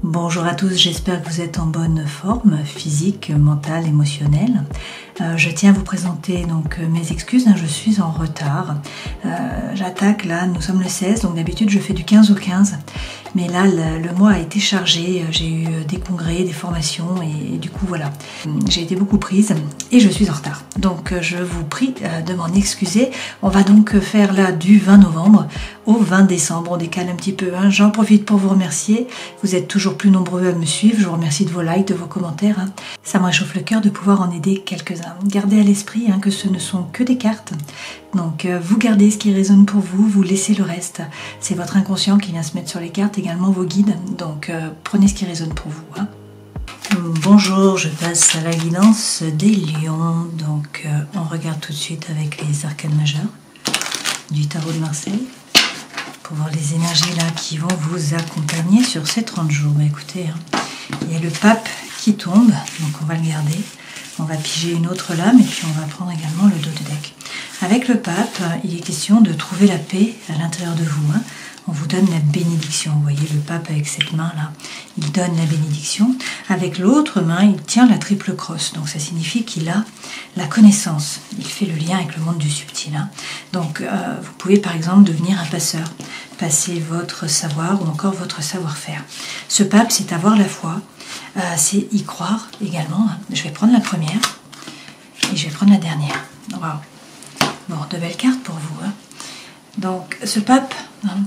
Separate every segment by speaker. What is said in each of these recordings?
Speaker 1: Bonjour à tous, j'espère que vous êtes en bonne forme physique, mentale, émotionnelle. Je tiens à vous présenter donc mes excuses, je suis en retard. J'attaque là, nous sommes le 16, donc d'habitude je fais du 15 au 15. Mais là, le mois a été chargé, j'ai eu des congrès, des formations et du coup voilà, j'ai été beaucoup prise et je suis en retard. Donc je vous prie de m'en excuser. On va donc faire là du 20 novembre au 20 décembre, on décale un petit peu. J'en profite pour vous remercier, vous êtes toujours plus nombreux à me suivre, je vous remercie de vos likes, de vos commentaires. Ça me réchauffe le cœur de pouvoir en aider quelques-uns. Gardez à l'esprit que ce ne sont que des cartes. Donc vous gardez ce qui résonne pour vous, vous laissez le reste. C'est votre inconscient qui vient se mettre sur les cartes, également vos guides. Donc prenez ce qui résonne pour vous. Bonjour, je passe à la guidance des lions. Donc on regarde tout de suite avec les arcanes majeures du tarot de Marseille pour voir les énergies là qui vont vous accompagner sur ces 30 jours. Écoutez, il y a le pape qui tombe, donc on va le garder. On va piger une autre lame et puis on va prendre également le dos de deck. Avec le pape, il est question de trouver la paix à l'intérieur de vous. On vous donne la bénédiction. Vous voyez le pape avec cette main-là, il donne la bénédiction. Avec l'autre main, il tient la triple crosse. Donc ça signifie qu'il a la connaissance. Il fait le lien avec le monde du subtil. Donc vous pouvez par exemple devenir un passeur. Passer votre savoir ou encore votre savoir-faire. Ce pape, c'est avoir la foi. C'est y croire également. Je vais prendre la première et je vais prendre la dernière. Wow. Bon, de belles cartes pour vous. Donc, ce pape,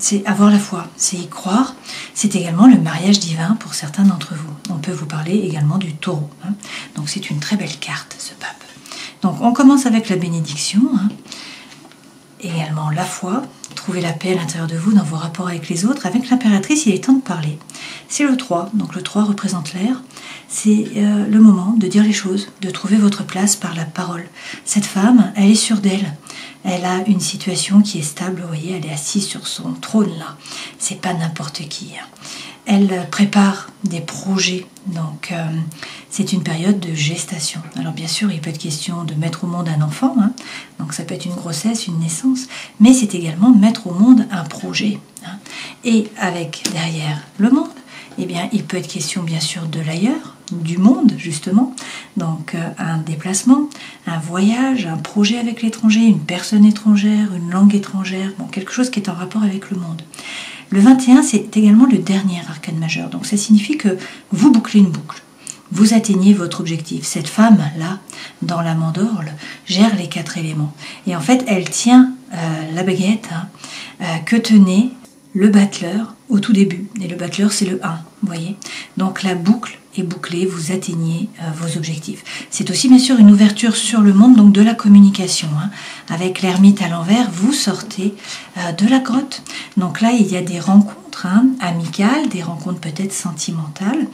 Speaker 1: c'est avoir la foi, c'est y croire. C'est également le mariage divin pour certains d'entre vous. On peut vous parler également du taureau. Donc, c'est une très belle carte, ce pape. Donc, on commence avec la bénédiction. Également la foi, trouver la paix à l'intérieur de vous dans vos rapports avec les autres. Avec l'impératrice, il est temps de parler. C'est le 3, donc le 3 représente l'air. C'est le moment de dire les choses, de trouver votre place par la parole. Cette femme, elle est sûre d'elle. Elle a une situation qui est stable, vous voyez, elle est assise sur son trône là. C'est pas n'importe qui. Elle prépare des projets, donc c'est une période de gestation. Alors bien sûr, il peut être question de mettre au monde un enfant, donc ça peut être une grossesse, une naissance, mais c'est également mettre au monde un projet. Et avec derrière le monde, eh bien, il peut être question bien sûr de l'ailleurs, du monde justement, donc un déplacement, un voyage, un projet avec l'étranger, une personne étrangère, une langue étrangère, bon, quelque chose qui est en rapport avec le monde. Le 21, c'est également le dernier arcane majeur, donc ça signifie que vous bouclez une boucle. Vous atteignez votre objectif. Cette femme-là, dans la mandorle, gère les 4 éléments. Et en fait, elle tient la baguette que tenait le battleur au tout début. Et le battleur, c'est le 1, vous voyez. Donc la boucle est bouclée, vous atteignez vos objectifs. C'est aussi bien sûr une ouverture sur le monde, donc de la communication. Avec l'ermite à l'envers, vous sortez de la grotte. Donc là, il y a des rencontres amicales, des rencontres peut-être sentimentales.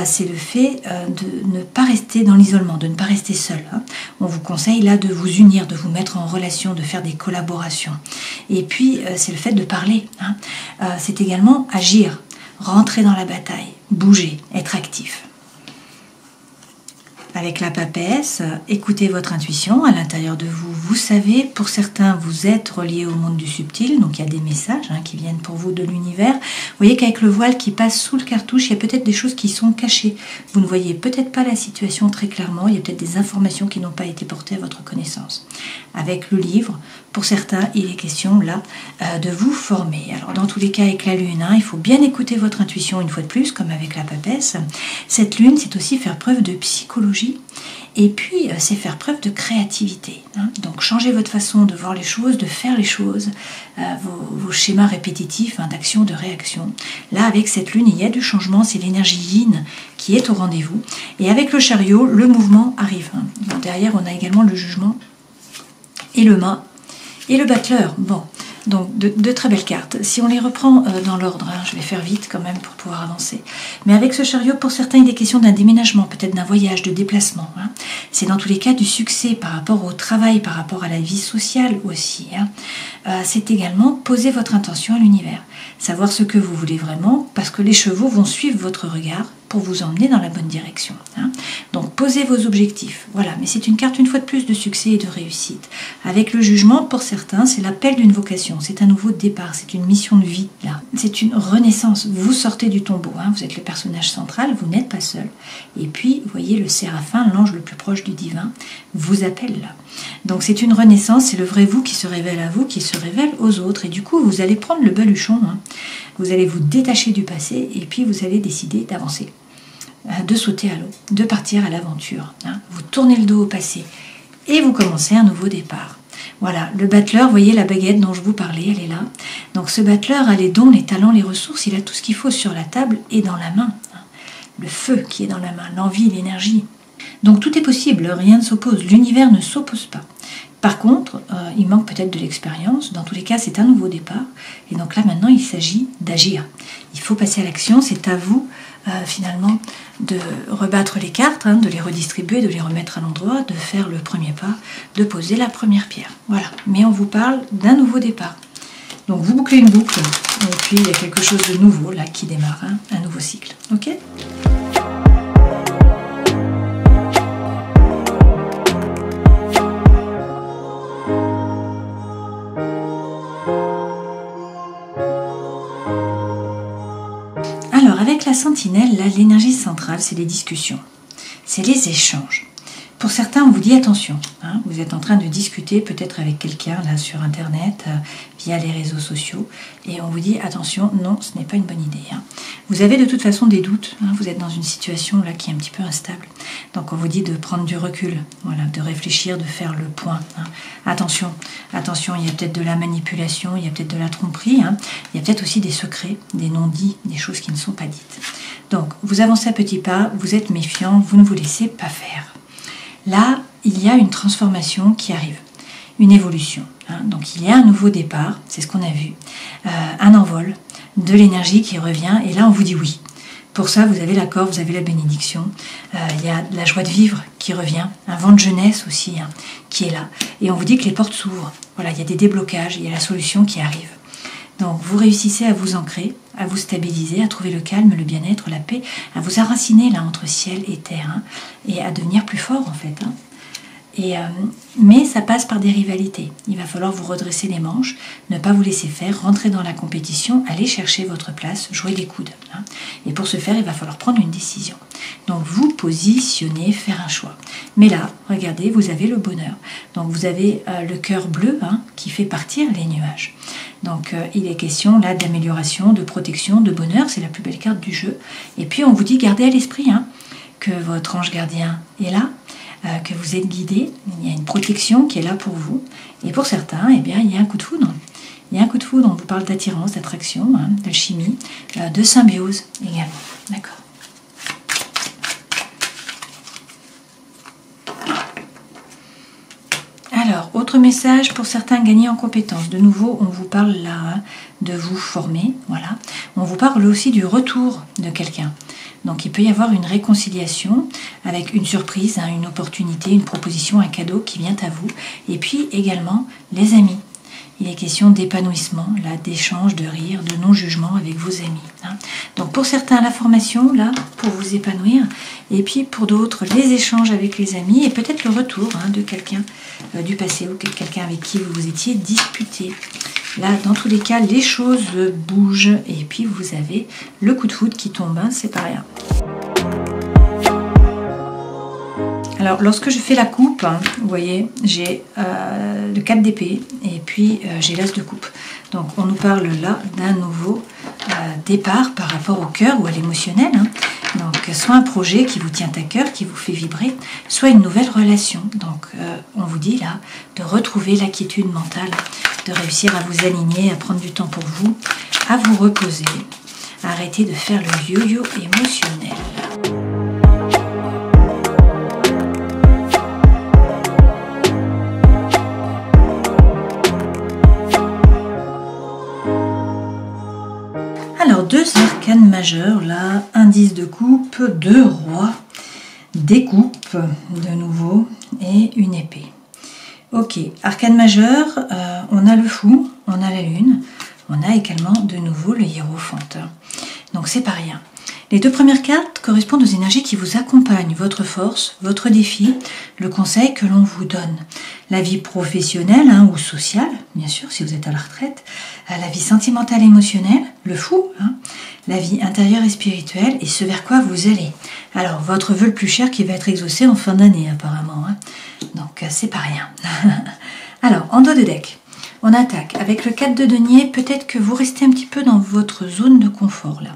Speaker 1: C'est le fait de ne pas rester dans l'isolement, de ne pas rester seul. On vous conseille là de vous unir, de vous mettre en relation, de faire des collaborations. Et puis, c'est le fait de parler. C'est également agir, rentrer dans la bataille, bouger, être actif. Avec la papesse, écoutez votre intuition à l'intérieur de vous. Vous savez, pour certains, vous êtes reliés au monde du subtil, donc il y a des messages qui viennent pour vous de l'univers. Vous voyez qu'avec le voile qui passe sous le cartouche, il y a peut-être des choses qui sont cachées. Vous ne voyez peut-être pas la situation très clairement, il y a peut-être des informations qui n'ont pas été portées à votre connaissance. Avec le livre, pour certains, il est question là de vous former. Alors dans tous les cas, avec la lune, il faut bien écouter votre intuition une fois de plus, comme avec la papesse. Cette lune, c'est aussi faire preuve de psychologie. Et puis, c'est faire preuve de créativité. Donc, changez votre façon de voir les choses, de faire les choses, vos schémas répétitifs d'action, de réaction. Là, avec cette lune, il y a du changement, c'est l'énergie yin qui est au rendez-vous. Et avec le chariot, le mouvement arrive. Donc, derrière, on a également le jugement et le mât et le battleur. Bon, donc de très belles cartes. Si on les reprend dans l'ordre, je vais faire vite quand même pour pouvoir avancer. Mais avec ce chariot, pour certains, il est question d'un déménagement, peut-être d'un voyage, de déplacement. C'est dans tous les cas du succès par rapport au travail, par rapport à la vie sociale aussi. C'est également poser votre intention à l'univers. Savoir ce que vous voulez vraiment, parce que les chevaux vont suivre votre regard pour vous emmener dans la bonne direction. Hein. Donc posez vos objectifs. Voilà, mais c'est une carte une fois de plus de succès et de réussite. Avec le jugement, pour certains, c'est l'appel d'une vocation, c'est un nouveau départ, c'est une mission de vie là. C'est une renaissance. Vous sortez du tombeau, hein. Vous êtes le personnage central, vous n'êtes pas seul. Et puis, vous voyez, le séraphin, l'ange le plus proche du divin, vous appelle là. Donc c'est une renaissance, c'est le vrai vous qui se révèle à vous, qui se révèle aux autres. Et du coup, vous allez prendre le baluchon, hein. Vous allez vous détacher du passé et puis vous allez décider d'avancer, de sauter à l'eau, de partir à l'aventure. Hein. Vous tournez le dos au passé et vous commencez un nouveau départ. Voilà, le battleur, vous voyez la baguette dont je vous parlais, elle est là. Donc ce battleur a les dons, les talents, les ressources, il a tout ce qu'il faut sur la table et dans la main. Hein. Le feu qui est dans la main, l'envie, l'énergie. Donc tout est possible, rien ne s'oppose, l'univers ne s'oppose pas. Par contre, il manque peut-être de l'expérience, dans tous les cas c'est un nouveau départ, et donc là maintenant il s'agit d'agir. Il faut passer à l'action, c'est à vous finalement de rebattre les cartes, hein, de les redistribuer, de les remettre à l'endroit, de faire le premier pas, de poser la première pierre. Voilà, mais on vous parle d'un nouveau départ. Donc vous bouclez une boucle, et puis il y a quelque chose de nouveau là qui démarre, hein, un nouveau cycle. Ok ? Alors avec la sentinelle, là l'énergie centrale, c'est les discussions, c'est les échanges. Pour certains, on vous dit attention, hein, vous êtes en train de discuter peut-être avec quelqu'un là sur internet, via les réseaux sociaux, et on vous dit attention, non, ce n'est pas une bonne idée. Hein. Vous avez de toute façon des doutes, hein, vous êtes dans une situation là qui est un petit peu instable, donc on vous dit de prendre du recul, voilà, de réfléchir, de faire le point. Hein. Attention, attention, il y a peut-être de la manipulation, il y a peut-être de la tromperie, hein, il y a peut-être aussi des secrets, des non-dits, des choses qui ne sont pas dites. Donc vous avancez à petits pas, vous êtes méfiant, vous ne vous laissez pas faire. Là, il y a une transformation qui arrive, une évolution. Hein. Donc il y a un nouveau départ, c'est ce qu'on a vu, un envol, de l'énergie qui revient, et là on vous dit oui. Pour ça, vous avez l'accord, vous avez la bénédiction, il y a la joie de vivre qui revient, un vent de jeunesse aussi hein, qui est là. Et on vous dit que les portes s'ouvrent, voilà, il y a des déblocages, il y a la solution qui arrive. Donc vous réussissez à vous ancrer, à vous stabiliser, à trouver le calme, le bien-être, la paix, à vous enraciner là entre ciel et terre, hein, et à devenir plus fort en fait. Hein. Mais ça passe par des rivalités. Il va falloir vous redresser les manches, ne pas vous laisser faire, rentrer dans la compétition, aller chercher votre place, jouer les coudes. Hein. Et pour ce faire, il va falloir prendre une décision. Donc vous positionnez, faire un choix. Mais là, regardez, vous avez le bonheur. Donc vous avez le cœur bleu hein, qui fait partir les nuages. Donc il est question là d'amélioration, de protection, de bonheur, c'est la plus belle carte du jeu. Et puis on vous dit, gardez à l'esprit hein, que votre ange gardien est là, que vous êtes guidé, il y a une protection qui est là pour vous. Et pour certains, eh bien, il y a un coup de foudre. Il y a un coup de foudre, on vous parle d'attirance, d'attraction, hein, d'alchimie, de symbiose également. D'accord. Alors, autre message pour certains, gagner en compétences. De nouveau, on vous parle là hein, de vous former, voilà. On vous parle aussi du retour de quelqu'un. Donc il peut y avoir une réconciliation avec une surprise, hein, une opportunité, une proposition, un cadeau qui vient à vous. Et puis également les amis. Il est question d'épanouissement, là, d'échange, de rire, de non-jugement avec vos amis. Hein. Donc pour certains, la formation, là, pour vous épanouir. Et puis pour d'autres, les échanges avec les amis et peut-être le retour hein, de quelqu'un du passé ou quelqu'un avec qui vous vous étiez disputé. Là, dans tous les cas, les choses bougent et puis vous avez le coup de foudre qui tombe, hein, c'est pas rien. Alors, lorsque je fais la coupe, hein, vous voyez, j'ai le 4 d'épée et puis j'ai l'as de coupe. Donc, on nous parle là d'un nouveau départ par rapport au cœur ou à l'émotionnel. Hein. Donc, soit un projet qui vous tient à cœur, qui vous fait vibrer, soit une nouvelle relation. Donc, on vous dit là de retrouver la quiétude mentale, de réussir à vous aligner, à prendre du temps pour vous, à vous reposer, à arrêter de faire le yo-yo émotionnel. Alors, 2 arcanes majeures, là, indice de coupe, 2 rois, des coupes, de nouveau, et une épée. Ok, arcane majeur, on a le fou, on a la lune, on a également de nouveau le hiérophante. Donc c'est pas rien. Les deux premières cartes correspondent aux énergies qui vous accompagnent, votre force, votre défi, le conseil que l'on vous donne. La vie professionnelle ou sociale, bien sûr, si vous êtes à la retraite, la vie sentimentale et émotionnelle, le fou, la vie intérieure et spirituelle, et ce vers quoi vous allez. Alors, votre vœu le plus cher qui va être exaucé en fin d'année, apparemment. Donc, c'est pas rien. Alors, en dos de deck, on attaque avec le 4 de denier. Peut-être que vous restez un petit peu dans votre zone de confort, là.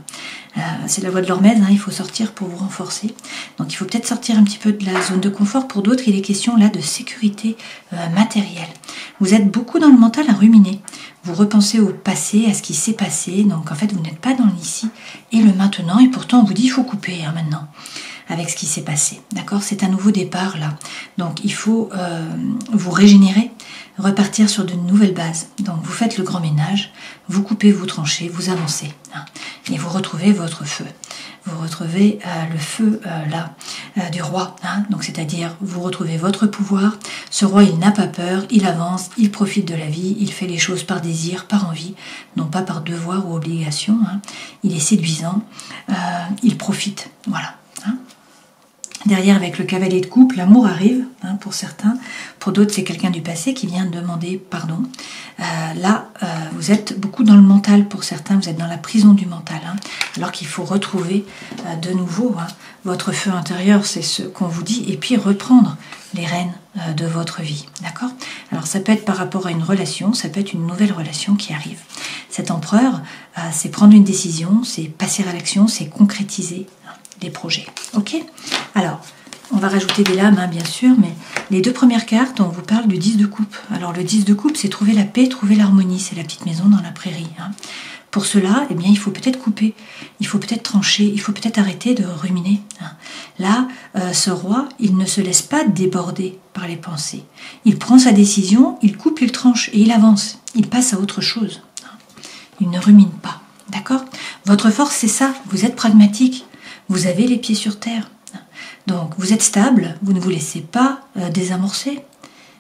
Speaker 1: C'est la voie de l'Hormèse, il faut sortir pour vous renforcer. Donc il faut peut-être sortir un petit peu de la zone de confort. Pour d'autres, il est question là de sécurité matérielle. Vous êtes beaucoup dans le mental à ruminer. Vous repensez au passé, à ce qui s'est passé. Donc en fait, vous n'êtes pas dans l'ici et le maintenant. Et pourtant, on vous dit il faut couper maintenant avec ce qui s'est passé. D'accord? C'est un nouveau départ là. Donc il faut vous régénérer, repartir sur de nouvelles bases. Donc vous faites le grand ménage, vous coupez, vous tranchez, vous avancez. Et vous retrouvez votre feu. Vous retrouvez le feu du roi. Donc c'est-à-dire vous retrouvez votre pouvoir. Ce roi, il n'a pas peur, il avance, il profite de la vie, il fait les choses par désir, par envie, non pas par devoir ou obligation. Il est séduisant, il profite. Voilà. Derrière, avec le cavalier de coupe, l'amour arrive, pour certains. Pour d'autres, c'est quelqu'un du passé qui vient demander pardon. Vous êtes beaucoup dans le mental pour certains, vous êtes dans la prison du mental. Alors qu'il faut retrouver de nouveau votre feu intérieur, c'est ce qu'on vous dit, et puis reprendre les rênes de votre vie. D'accord? Alors ça peut être par rapport à une relation, ça peut être une nouvelle relation qui arrive. Cet empereur, c'est prendre une décision, c'est passer à l'action, c'est concrétiser des projets. Ok? Alors, on va rajouter des lames, bien sûr, mais les deux premières cartes, on vous parle du 10 de coupe. Alors, le 10 de coupe, c'est trouver la paix, trouver l'harmonie. C'est la petite maison dans la prairie. Pour cela, il faut peut-être couper, il faut peut-être trancher, il faut peut-être arrêter de ruminer. Là, ce roi, il ne se laisse pas déborder par les pensées. Il prend sa décision, il coupe, il tranche et il avance. Il passe à autre chose. Il ne rumine pas. D'accord? Votre force, c'est ça. Vous êtes pragmatique. Vous avez les pieds sur terre. Donc, vous êtes stable, vous ne vous laissez pas désamorcer,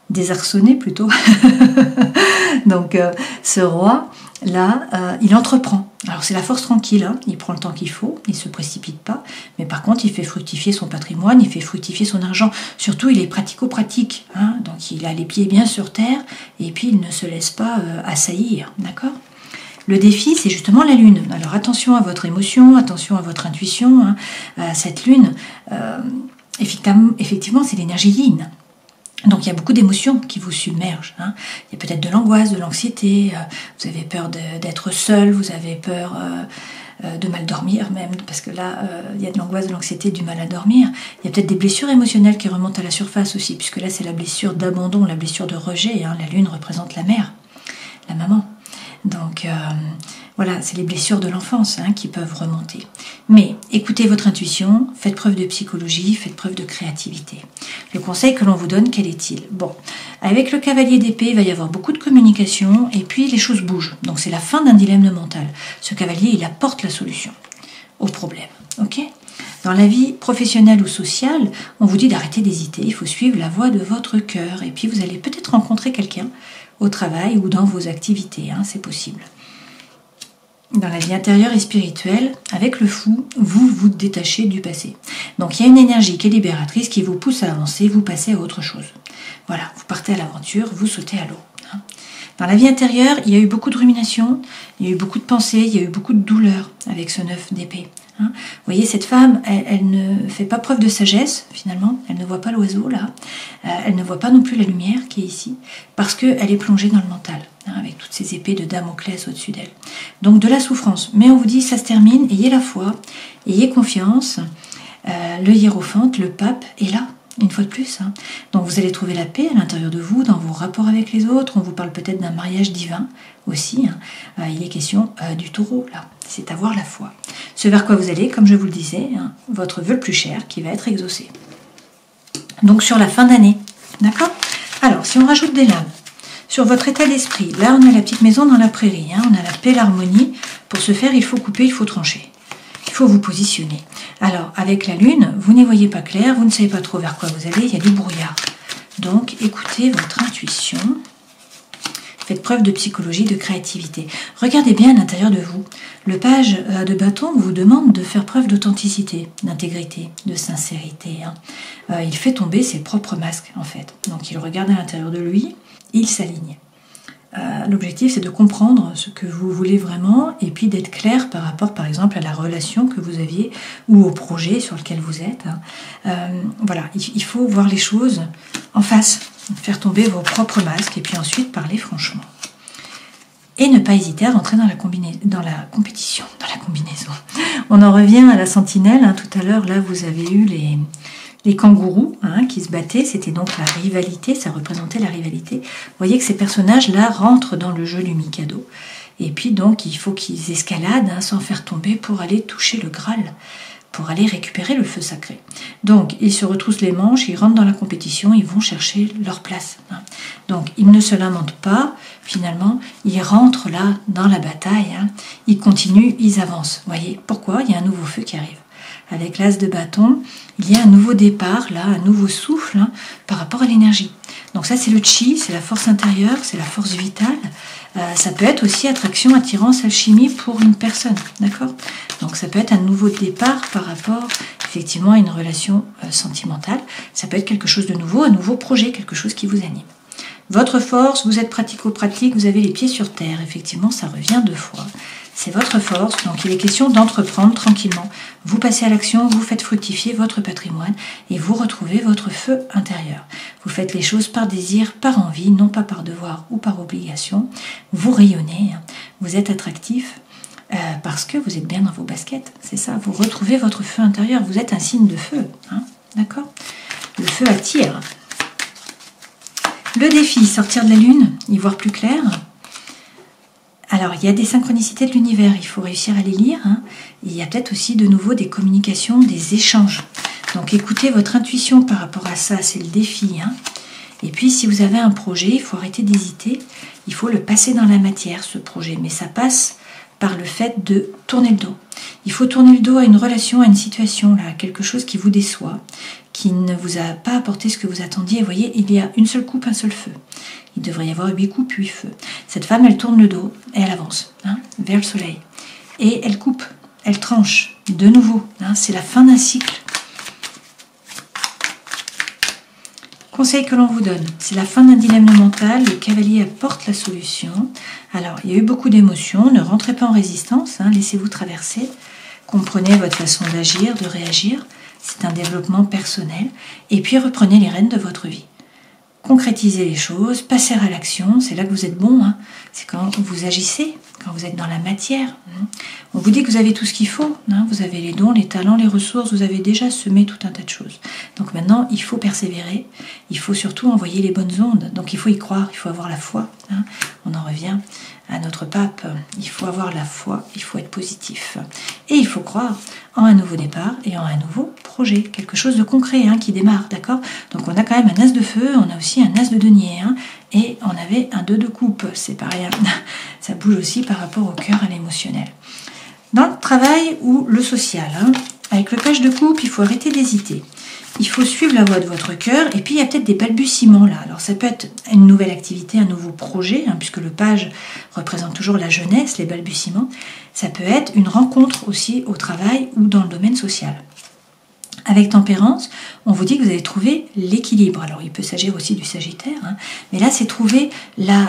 Speaker 1: désarçonner plutôt. Donc, ce roi, là, il entreprend. Alors, c'est la force tranquille, il prend le temps qu'il faut, il ne se précipite pas, mais par contre, il fait fructifier son patrimoine, il fait fructifier son argent. Surtout, il est pratico-pratique, donc il a les pieds bien sur terre, et puis il ne se laisse pas assaillir, d'accord ? Le défi, c'est justement la lune. Alors attention à votre émotion, attention à votre intuition. Cette lune, effectivement, c'est l'énergie yin. Donc il y a beaucoup d'émotions qui vous submergent. Il y a peut-être de l'angoisse, de l'anxiété. Vous avez peur d'être seul, vous avez peur de mal dormir même, parce que là, il y a de l'angoisse, de l'anxiété, du mal à dormir. Il y a peut-être des blessures émotionnelles qui remontent à la surface aussi, puisque là, c'est la blessure d'abandon, la blessure de rejet. La lune représente la mère, la maman. Donc voilà, c'est les blessures de l'enfance qui peuvent remonter. Mais écoutez votre intuition, faites preuve de psychologie, faites preuve de créativité. Le conseil que l'on vous donne, quel est-il? Bon, avec le cavalier d'épée, il va y avoir beaucoup de communication et puis les choses bougent. Donc c'est la fin d'un dilemme mental. Ce cavalier, il apporte la solution au problème. Ok? Dans la vie professionnelle ou sociale, on vous dit d'arrêter d'hésiter, il faut suivre la voie de votre cœur. Et puis vous allez peut-être rencontrer quelqu'un au travail ou dans vos activités, c'est possible. Dans la vie intérieure et spirituelle, avec le fou, vous vous détachez du passé. Donc il y a une énergie qui est libératrice, qui vous pousse à avancer, vous passez à autre chose. Voilà, vous partez à l'aventure, vous sautez à l'eau. Dans la vie intérieure, il y a eu beaucoup de rumination, il y a eu beaucoup de pensées, il y a eu beaucoup de douleur avec ce 9 d'épée. Vous voyez, cette femme, elle ne fait pas preuve de sagesse, finalement. Elle ne voit pas l'oiseau, là. Elle ne voit pas non plus la lumière qui est ici, parce qu'elle est plongée dans le mental, avec toutes ces épées de Damoclès au-dessus d'elle. Donc, de la souffrance. Mais on vous dit, ça se termine, ayez la foi, ayez confiance. Le hiérophante, le pape, est là, une fois de plus. Donc, vous allez trouver la paix à l'intérieur de vous, dans vos rapports avec les autres. On vous parle peut-être d'un mariage divin aussi. Il est question du taureau, là. C'est avoir la foi. Ce vers quoi vous allez, comme je vous le disais, votre vœu le plus cher qui va être exaucé. Donc sur la fin d'année, d'accord? Alors, si on rajoute des lames, sur votre état d'esprit, là on a la petite maison dans la prairie, on a la paix, l'harmonie. Pour ce faire, il faut couper, il faut trancher. Il faut vous positionner. Alors, avec la lune, vous n'y voyez pas clair, vous ne savez pas trop vers quoi vous allez, il y a du brouillard. Donc, écoutez votre intuition. Faites preuve de psychologie, de créativité. Regardez bien à l'intérieur de vous. Le page de bâton vous demande de faire preuve d'authenticité, d'intégrité, de sincérité. Il fait tomber ses propres masques, en fait. Donc il regarde à l'intérieur de lui, il s'aligne. L'objectif, c'est de comprendre ce que vous voulez vraiment et puis d'être clair par rapport, par exemple, à la relation que vous aviez ou au projet sur lequel vous êtes. Voilà, il faut voir les choses en face, faire tomber vos propres masques et puis ensuite parler franchement. Et ne pas hésiter à rentrer dans la compétition, dans la combinaison. On en revient à la sentinelle. Tout à l'heure, là, vous avez eu les kangourous qui se battaient, c'était donc la rivalité, ça représentait la rivalité. Vous voyez que ces personnages-là rentrent dans le jeu du Mikado. Et puis donc, il faut qu'ils escaladent sans faire tomber pour aller toucher le Graal, pour aller récupérer le feu sacré. Donc, ils se retroussent les manches, ils rentrent dans la compétition, ils vont chercher leur place. Donc, ils ne se lamentent pas, finalement, ils rentrent là dans la bataille, ils continuent, ils avancent. Vous voyez, pourquoi? Il y a un nouveau feu qui arrive. Avec l'as de bâton, il y a un nouveau départ, là, un nouveau souffle par rapport à l'énergie. Donc ça, c'est le chi, c'est la force intérieure, c'est la force vitale. Ça peut être aussi attraction, attirance, alchimie pour une personne, d'accord? Donc ça peut être un nouveau départ par rapport, effectivement, à une relation sentimentale. Ça peut être quelque chose de nouveau, un nouveau projet, quelque chose qui vous anime. Votre force, vous êtes pratico-pratique, vous avez les pieds sur terre. Effectivement, ça revient 2 fois. C'est votre force, donc il est question d'entreprendre tranquillement. Vous passez à l'action, vous faites fructifier votre patrimoine et vous retrouvez votre feu intérieur. Vous faites les choses par désir, par envie, non pas par devoir ou par obligation. Vous rayonnez, vous êtes attractif parce que vous êtes bien dans vos baskets. C'est ça, vous retrouvez votre feu intérieur, vous êtes un signe de feu. D'accord? Le feu attire. Le défi, sortir de la lune, y voir plus clair. Alors, il y a des synchronicités de l'univers, il faut réussir à les lire. Il y a peut-être aussi de nouveau des communications, des échanges. Donc, écoutez votre intuition par rapport à ça, c'est le défi. Et puis, si vous avez un projet, il faut arrêter d'hésiter. Il faut le passer dans la matière, ce projet. Mais ça passe par le fait de tourner le dos. Il faut tourner le dos à une relation, à une situation, à quelque chose qui vous déçoit, qui ne vous a pas apporté ce que vous attendiez. Vous voyez, il y a une seule coupe, un seul feu. Il devrait y avoir 8 coupes, 8 feux. Cette femme, elle tourne le dos et elle avance vers le soleil. Et elle coupe, elle tranche de nouveau. C'est la fin d'un cycle. Conseil que l'on vous donne, c'est la fin d'un dilemme mental. Le cavalier apporte la solution. Alors, il y a eu beaucoup d'émotions. Ne rentrez pas en résistance. Laissez-vous traverser. Comprenez votre façon d'agir, de réagir. C'est un développement personnel. Et puis, reprenez les rênes de votre vie. Concrétisez les choses, passez à l'action, c'est là que vous êtes bon, c'est quand vous agissez, quand vous êtes dans la matière. On vous dit que vous avez tout ce qu'il faut, vous avez les dons, les talents, les ressources, vous avez déjà semé tout un tas de choses. Donc maintenant, il faut persévérer, il faut surtout envoyer les bonnes ondes, donc il faut y croire, il faut avoir la foi. On en revient à notre pape, il faut avoir la foi, il faut être positif. Et il faut croire en un nouveau départ et en un nouveau projet, quelque chose de concret qui démarre, d'accord? Donc on a quand même un as de feu, on a aussi un as de denier, et on avait un 2 de coupe, c'est pas rien. Ça bouge aussi par rapport au cœur, à l'émotionnel. Dans le travail ou le social, avec le page de coupe, il faut arrêter d'hésiter. Il faut suivre la voie de votre cœur, et puis il y a peut-être des balbutiements là. Alors ça peut être une nouvelle activité, un nouveau projet, puisque le page représente toujours la jeunesse, les balbutiements. Ça peut être une rencontre aussi au travail ou dans le domaine social. Avec tempérance, on vous dit que vous allez trouver l'équilibre. Alors il peut s'agir aussi du Sagittaire, mais là c'est trouver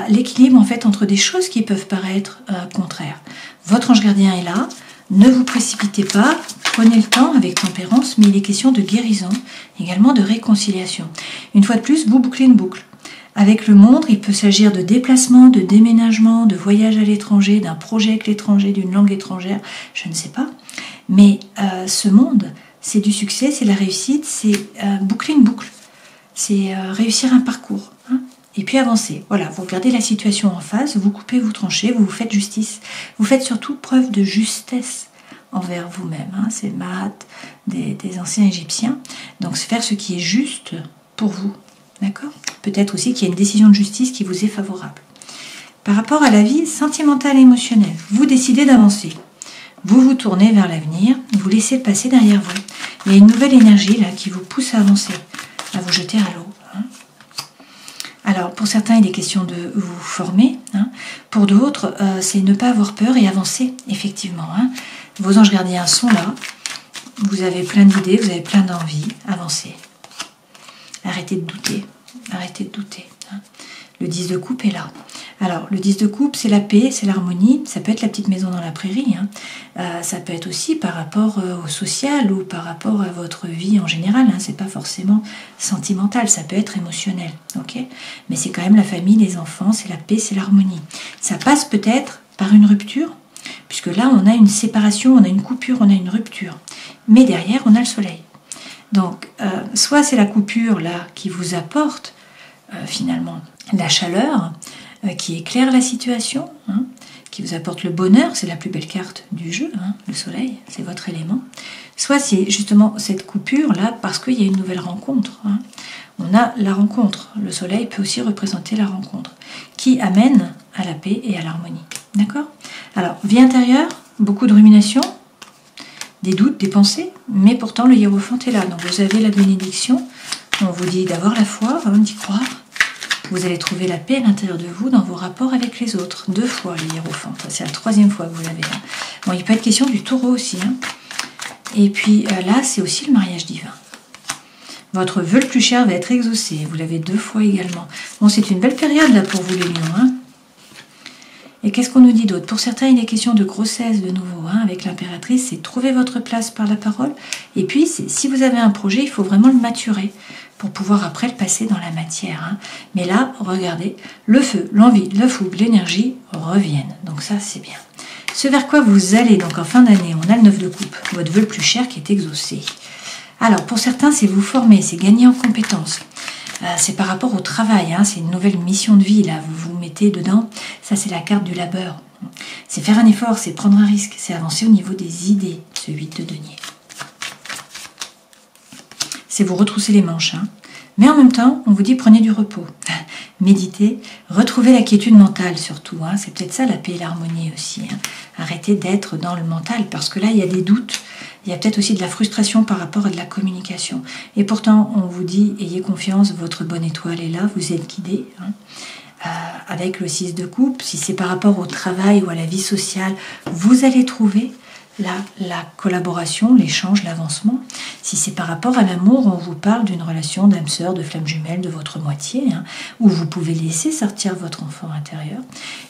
Speaker 1: l'équilibre en fait entre des choses qui peuvent paraître contraires. Votre ange gardien est là, ne vous précipitez pas, prenez le temps avec tempérance, mais il est question de guérison, également de réconciliation. Une fois de plus, vous bouclez une boucle. Avec le monde, il peut s'agir de déplacement, de déménagement, de voyage à l'étranger, d'un projet avec l'étranger, d'une langue étrangère, je ne sais pas. Mais ce monde, c'est du succès, c'est la réussite, c'est boucler une boucle, c'est réussir un parcours. Et puis avancer. Voilà, vous regardez la situation en face, vous coupez, vous tranchez, vous faites justice. Vous faites surtout preuve de justesse envers vous-même. C'est Mahat des anciens Égyptiens. Donc c'est faire ce qui est juste pour vous. D'accord? Peut-être aussi qu'il y a une décision de justice qui vous est favorable. Par rapport à la vie sentimentale et émotionnelle, vous décidez d'avancer. Vous vous tournez vers l'avenir, vous laissez le passé derrière vous. Il y a une nouvelle énergie là qui vous pousse à avancer, à vous jeter à l'eau. Alors, pour certains, il est question de vous former. Hein. Pour d'autres, c'est ne pas avoir peur et avancer, effectivement. Hein. Vos anges gardiens sont là. Vous avez plein d'idées, vous avez plein d'envies. Avancez. Arrêtez de douter. Arrêtez de douter. Hein. Le 10 de coupe est là. Alors, le 10 de coupe, c'est la paix, c'est l'harmonie. Ça peut être la petite maison dans la prairie. Hein. Ça peut être aussi par rapport au social ou par rapport à votre vie en général. Hein. C'est pas forcément sentimental, ça peut être émotionnel. Okay, mais c'est quand même la famille, les enfants, c'est la paix, c'est l'harmonie. Ça passe peut-être par une rupture, puisque là, on a une séparation, on a une coupure, on a une rupture. Mais derrière, on a le soleil. Donc, soit c'est la coupure là qui vous apporte finalement la chaleur, qui éclaire la situation, hein, qui vous apporte le bonheur, c'est la plus belle carte du jeu, hein, le soleil, c'est votre élément. Soit c'est justement cette coupure-là parce qu'il y a une nouvelle rencontre. Hein. On a la rencontre, le soleil peut aussi représenter la rencontre, qui amène à la paix et à l'harmonie. D'accord? Alors, vie intérieure, beaucoup de rumination, des doutes, des pensées, mais pourtant le hiérophant est là. Donc vous avez la bénédiction, on vous dit d'avoir la foi, d'y croire. Vous allez trouver la paix à l'intérieur de vous dans vos rapports avec les autres. 2 fois le hiérophant, c'est la 3e fois que vous l'avez là. Bon, il peut être question du taureau aussi. Hein. Et puis là, c'est aussi le mariage divin. Votre vœu le plus cher va être exaucé. Vous l'avez 2 fois également. Bon, c'est une belle période là pour vous les lions. Hein. Et qu'est-ce qu'on nous dit d'autre? Pour certains, il est question de grossesse de nouveau. Hein, avec l'impératrice, c'est trouver votre place par la parole. Et puis, si vous avez un projet, il faut vraiment le maturer pour pouvoir après le passer dans la matière. Hein. Mais là, regardez, le feu, l'envie, la fougue, l'énergie reviennent. Donc ça, c'est bien. Ce vers quoi vous allez, donc en fin d'année, on a le 9 de coupe, votre vœu le plus cher qui est exaucé. Alors, pour certains, c'est vous former, c'est gagner en compétences. C'est par rapport au travail, hein, c'est une nouvelle mission de vie, là, vous vous mettez dedans. Ça, c'est la carte du labeur. C'est faire un effort, c'est prendre un risque, c'est avancer au niveau des idées, ce 8 de denier. C'est vous retrousser les manches. Hein. Mais en même temps, on vous dit prenez du repos, méditez, retrouvez la quiétude mentale surtout. Hein. C'est peut-être ça la paix et l'harmonie aussi. Hein. Arrêtez d'être dans le mental parce que là, il y a des doutes. Il y a peut-être aussi de la frustration par rapport à de la communication. Et pourtant, on vous dit, ayez confiance, votre bonne étoile est là, vous êtes guidé. Hein. Avec le 6 de coupe, si c'est par rapport au travail ou à la vie sociale, vous allez trouver la collaboration, l'échange, l'avancement. Si c'est par rapport à l'amour, on vous parle d'une relation d'âme sœur, de flamme jumelle, de votre moitié, hein, où vous pouvez laisser sortir votre enfant intérieur.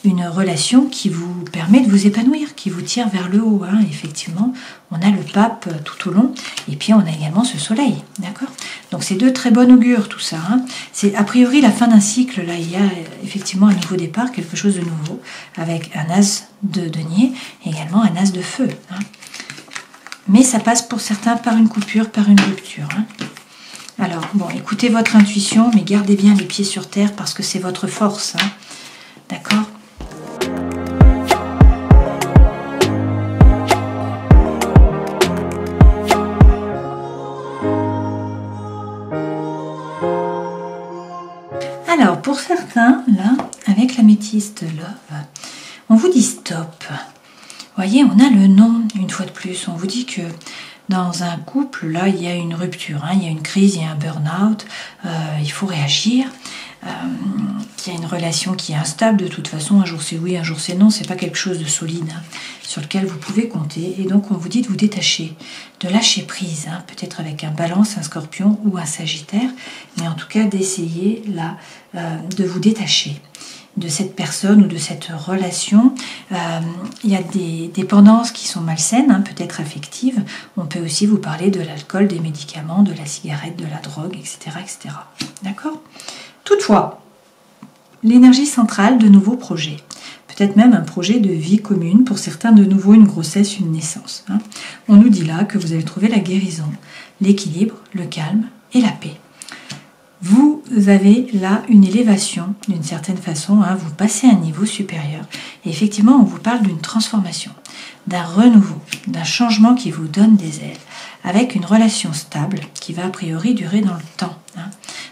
Speaker 1: Une relation qui vous permet de vous épanouir, qui vous tire vers le haut. Hein. Effectivement, on a le pape tout au long, et puis on a également ce soleil. D'accord ? Donc c'est 2 très bonnes augures tout ça. Hein. C'est a priori la fin d'un cycle. Là, il y a effectivement un nouveau départ, quelque chose de nouveau, avec un as de denier, et également un as de feu. Hein. Mais ça passe pour certains par une coupure, par une rupture. Hein. Alors, bon, écoutez votre intuition, mais gardez bien les pieds sur terre parce que c'est votre force. Hein. D'accord ? Alors, pour certains, là, avec l'améthyste Love, on vous dit stop. Vous voyez, on a le non, une fois de plus. On vous dit que dans un couple, là, il y a une rupture, hein, il y a une crise, il y a un burn-out, il faut réagir. Qu'il y a une relation qui est instable de toute façon, un jour c'est oui, un jour c'est non, c'est pas quelque chose de solide hein, sur lequel vous pouvez compter. Et donc on vous dit de vous détacher, de lâcher prise, hein, peut-être avec un Balance, un Scorpion ou un Sagittaire, mais en tout cas d'essayer là de vous détacher de cette personne ou de cette relation. Il y a des dépendances qui sont malsaines, hein, peut-être affectives. On peut aussi vous parler de l'alcool, des médicaments, de la cigarette, de la drogue, etc. etc. D'accord ? Toutefois, l'énergie centrale de nouveaux projets, peut-être même un projet de vie commune, pour certains de nouveau une grossesse, une naissance. Hein. On nous dit là que vous allez trouver la guérison, l'équilibre, le calme et la paix. Vous avez là une élévation d'une certaine façon, hein, vous passez à un niveau supérieur. Et effectivement, on vous parle d'une transformation, d'un renouveau, d'un changement qui vous donne des ailes, avec une relation stable qui va a priori durer dans le temps. Hein.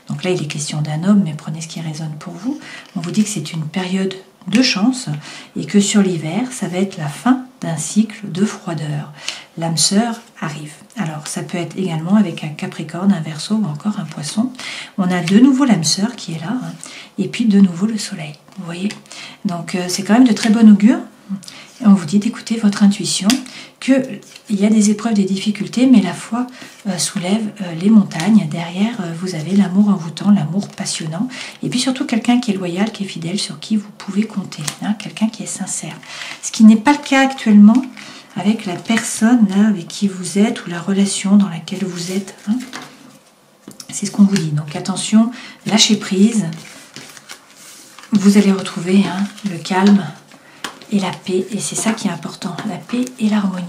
Speaker 1: Donc là, il est question d'un homme, mais prenez ce qui résonne pour vous. On vous dit que c'est une période de chance et que sur l'hiver, ça va être la fin d'un cycle de froideur. L'âme sœur arrive. Alors, ça peut être également avec un Capricorne, un Verseau ou encore un Poisson. On a de nouveau l'âme sœur qui est là, hein, et puis de nouveau le Soleil. Vous voyez? Donc, c'est quand même de très bon augure. Et on vous dit d'écouter votre intuition, qu'il y a des épreuves, des difficultés, mais la foi soulève les montagnes. Derrière, vous avez l'amour envoûtant, l'amour passionnant, et puis surtout quelqu'un qui est loyal, qui est fidèle, sur qui vous pouvez compter, hein, quelqu'un qui est sincère. Ce qui n'est pas le cas actuellement avec la personne là, avec qui vous êtes, ou la relation dans laquelle vous êtes. Hein. C'est ce qu'on vous dit. Donc attention, lâchez prise. Vous allez retrouver hein, le calme et la paix, et c'est ça qui est important, la paix et l'harmonie.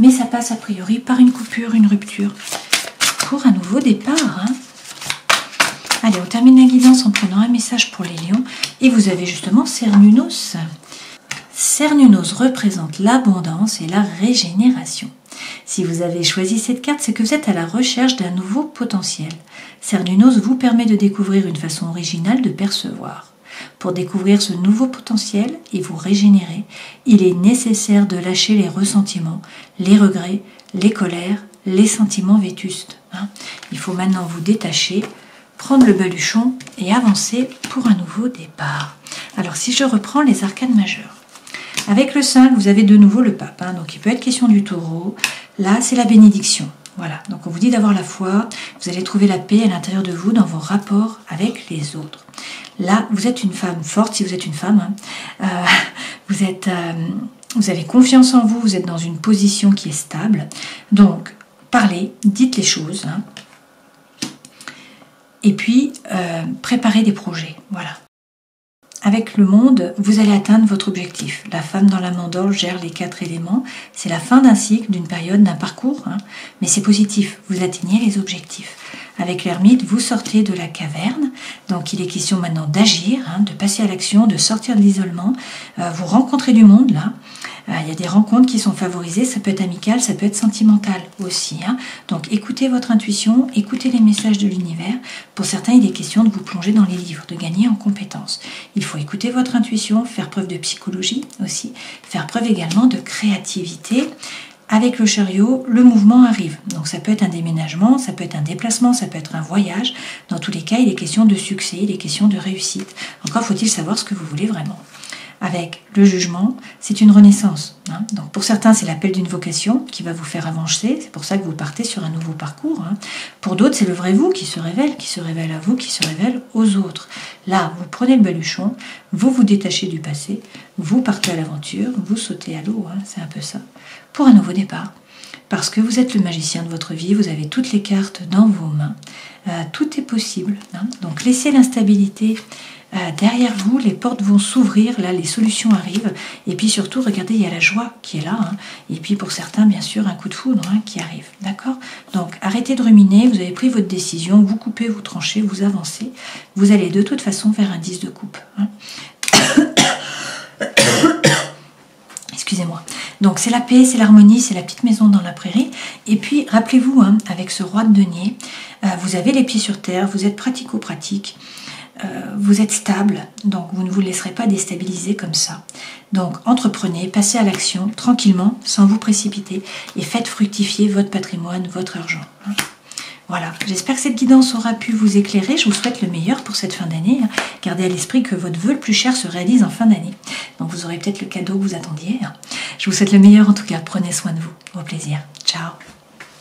Speaker 1: Mais ça passe a priori par une coupure, une rupture, pour un nouveau départ. Hein. Allez, on termine la guidance en prenant un message pour les lions, et vous avez justement Cernunnos. Cernunnos représente l'abondance et la régénération. Si vous avez choisi cette carte, c'est que vous êtes à la recherche d'un nouveau potentiel. Cernunnos vous permet de découvrir une façon originale de percevoir. Pour découvrir ce nouveau potentiel et vous régénérer, il est nécessaire de lâcher les ressentiments, les regrets, les colères, les sentiments vétustes. Hein. Il faut maintenant vous détacher, prendre le baluchon et avancer pour un nouveau départ. Alors si je reprends les arcanes majeures, avec le 5, vous avez de nouveau le pape. Hein, donc il peut être question du taureau. Là, c'est la bénédiction. Voilà, donc on vous dit d'avoir la foi, vous allez trouver la paix à l'intérieur de vous dans vos rapports avec les autres. Là, vous êtes une femme forte, si vous êtes une femme, hein. Vous avez confiance en vous, vous êtes dans une position qui est stable. Donc, parlez, dites les choses. Hein. Et puis, préparez des projets, voilà. Avec le monde, vous allez atteindre votre objectif. La femme dans la mandorle gère les 4 éléments. C'est la fin d'un cycle, d'une période, d'un parcours. Hein. Mais c'est positif, vous atteignez les objectifs. Avec l'ermite, vous sortez de la caverne. Donc il est question maintenant d'agir, hein, de passer à l'action, de sortir de l'isolement. Vous rencontrez du monde là. Il y a des rencontres qui sont favorisées. Ça peut être amical, ça peut être sentimental aussi. Hein. Donc écoutez votre intuition, écoutez les messages de l'univers. Pour certains, il est question de vous plonger dans les livres, de gagner en compétences. Il faut écouter votre intuition, faire preuve de psychologie aussi, faire preuve également de créativité. Avec le chariot, le mouvement arrive. Donc ça peut être un déménagement, ça peut être un déplacement, ça peut être un voyage. Dans tous les cas, il est question de succès, il est question de réussite. Encore faut-il savoir ce que vous voulez vraiment. Avec le jugement, c'est une renaissance. Hein. Donc pour certains, c'est l'appel d'une vocation qui va vous faire avancer. C'est pour ça que vous partez sur un nouveau parcours. Hein. Pour d'autres, c'est le vrai vous qui se révèle à vous, qui se révèle aux autres. Là, vous prenez le baluchon, vous vous détachez du passé, vous partez à l'aventure, vous sautez à l'eau, hein, c'est un peu ça, pour un nouveau départ. Parce que vous êtes le magicien de votre vie, vous avez toutes les cartes dans vos mains. Tout est possible. Hein. Donc laissez l'instabilité derrière vous, les portes vont s'ouvrir, là les solutions arrivent, et puis surtout regardez, il y a la joie qui est là, hein. Et puis pour certains bien sûr un coup de foudre hein, qui arrive, d'accord? Donc arrêtez de ruminer, vous avez pris votre décision, vous coupez, vous tranchez, vous avancez, vous allez de toute façon vers un 10 de coupe. Hein. Excusez-moi. Donc c'est la paix, c'est l'harmonie, c'est la petite maison dans la prairie. Et puis rappelez-vous, hein, avec ce roi de denier, vous avez les pieds sur terre, vous êtes pratico-pratique. Vous êtes stable, donc vous ne vous laisserez pas déstabiliser comme ça. Donc entreprenez, passez à l'action tranquillement, sans vous précipiter, et faites fructifier votre patrimoine, votre argent. Voilà, j'espère que cette guidance aura pu vous éclairer. Je vous souhaite le meilleur pour cette fin d'année. Gardez à l'esprit que votre vœu le plus cher se réalise en fin d'année. Donc vous aurez peut-être le cadeau que vous attendiez. Je vous souhaite le meilleur en tout cas. Prenez soin de vous. Au plaisir. Ciao.